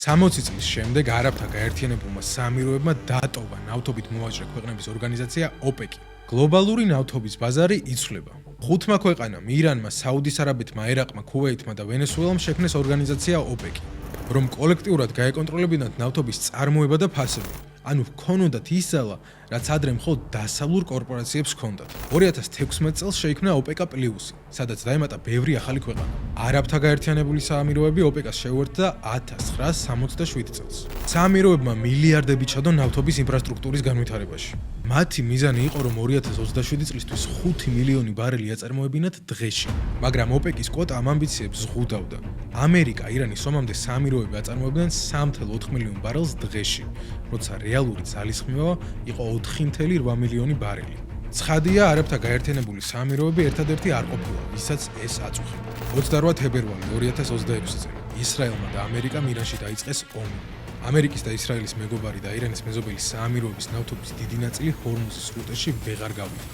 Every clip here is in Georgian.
60 წლის შემდეგ არაბთა გაერთიანებულმა საამიროებმა დატოვა ნავთობით მოვაჭრე ქვეყნების ორგანიზაცია ოპეკი. გლობალური ნავთობის ბაზარი იცვლება. 5 ქვეყანამ ირანმა, საუდის არაბეთმა, ერაყმა, ქუვეითმა და ვენესუელამ შექმნეს ორგანიზაცია ოპეკი, რომ კოლექტიურად გაეკონტროლებინათ ნავთობის წარმოება და ფასები. ანუ ჰქონოდათ ის ძალა, რაც ადრე მხოლოდ დასავლურ კორპორაციებს ჰქონდათ. 2016 წელს შეიქმნა ოპეკა პლუსი, სადაც დაემატა ბევრი ახალი ქვეყანა. არაბთა გაერთიანებული საამიროები ოპეკას შეუერთდა 1967 წელს. საამიროებმა მილიარდები ჩადო ნავთობის ინფრასტრუქტურის განვითარებაში. მათი მიზანი იყო, რომ 2027 წლისთვის 5 მილიონი ბარელი აწარმოებინათ დღეში. მაგრამ ოპეკის კვოტა ამ ამბიციებს ზღუდავდა. ამერიკა, ირანი, სომამდე საამიროები აწარმოებდნენ 3.4 მილიონ ბარელს დღეში, როცა რეალური ძალისხმევა იყო 4.8 მილიონი ბარელი. ცხადია, არაბთა გაერთიანებული საამიროები ერთადერთი არ ყოფილა, ვისაც ეს აწუხებდა. 28 თებერვალი 2026 წელი ისრაელმა და ამერიკამ ირანში დაიწყეს ომი. ამერიკის და ისრაელის მეგობარი და ირანის მეზობელი საამიროების ნავთობის დიდი ნაწილი ჰორმუზის სრუტეში ვეღარ გავიდა.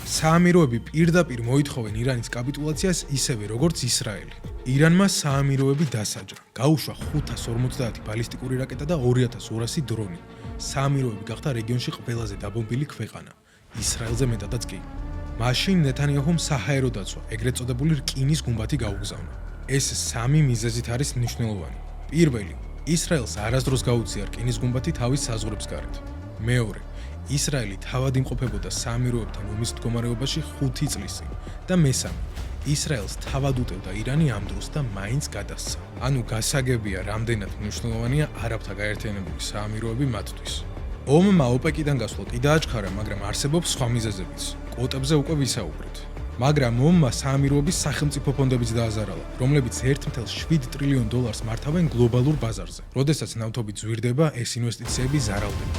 საამიროები პირდაპირ მოითხოვენ ირანის კაპიტულაციას ისევე როგორც ისრაელი. ირანმა საამიროები დასაჯა. გაუშვა 550 ბალისტიკური რაკეტა და 2200 დრონი. საამიროები გახდა რეგიონში ყველაზე დაბომბილი ქვეყანა. ისრაელზე მეტადაც კი. მაშინ ნეთანიაჰუმ საჰაერო დაცვა, ეგრეთ წოდებული რკინის გუმბათი გაუგზავნა. ეს 3 მიზეზით არის მნიშვნელოვანი. პირველი, ისრაელს არასდროს გაუწია რკინის გუმბათი თავის საზღვრებს გარეთ. მეორე, ისრაელი თავად იმყოფებოდა საამიროებთან ომის მდგომარეობაში 5 წლის წინ და მესამე, ისრაელს თავად უტევდა ირანი ამ დროს და მაინც გადასცა. ანუ გასაგებია, რამდენად მნიშვნელოვანია არაბთა გაერთიანებული საამიროები მათთვის. ომმა ოპეკიდან გასვლა კი დააჩქარა, მაგრამ არსებობს სხვა მიზეზებიც. კვოტებზე უკვე ვისაუბრეთ. მაგრამ ომმა საამიროების სახელმწიფო ფონდებიც დააზარალა, რომლებიც 1.7 ტრილიონ დოლარს მართავენ გლობალურ ბაზარზე. როდესაც ნავთობი ძვირდება, ეს ინვესტიციები ზარალდება.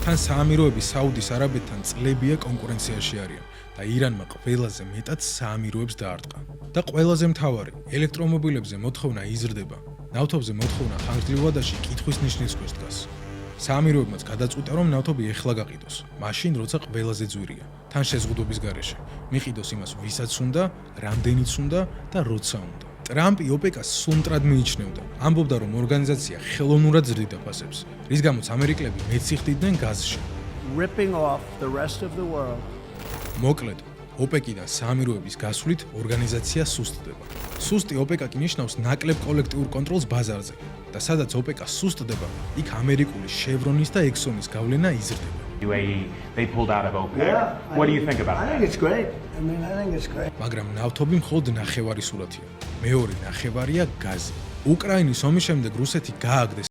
თან საამიროები საუდის არაბეთთან წლებია კონკურენციაში არიან და ირანმა ყველაზე მეტად საამიროებს დაარტყა. და ყველაზე მთავარი, ელექტრომობილებზე მოთხოვნა იზრდება. ნავთობზე მოთხოვნა ხანგრძლივადაში კითხვის ნიშნის ქვეშ დგას. საამიროებმაც გადაწყვიტა, რომ ნავთობი ეხლა გაყიდოს, მაშინ როცა ყველაზე ძვირია, თან შეზღუდვების გარეშე. მიყიდოს იმას, ვისაც უნდა, რამდენიც უნდა და როცა უნდა. ტრამპი ოპეკას სუნტრად მიიჩნევდა. ამბობდა, რომ ორგანიზაცია ხელოვნურად ზრდიდა ფასებს, რის გამოც ამერიკლები მეც იხდიდნენ გაზში. Ripping off the rest of the world. მოკლედ, ოპეკიდან საამიროების გასვლით ორგანიზაცია სუსტდება. სუსტი ოპეკა კი ნიშნავს ნაკლებ კოლექტიურ კონტროლს ბაზარზე და სადაც ოპეკა სუსტდება, იქ ამერიკული შევრონის და ექსონის გავლენა იზრდება. UAE, they pulled out of OPEC. What do you think about I that? think it's great. I think it's great. მაგრამ ნავთობი მხოლოდ ნახევარი სურათია. მეორე ნახევარია გაზი. უკრაინის ომის შემდეგ რუსეთი გააგდეს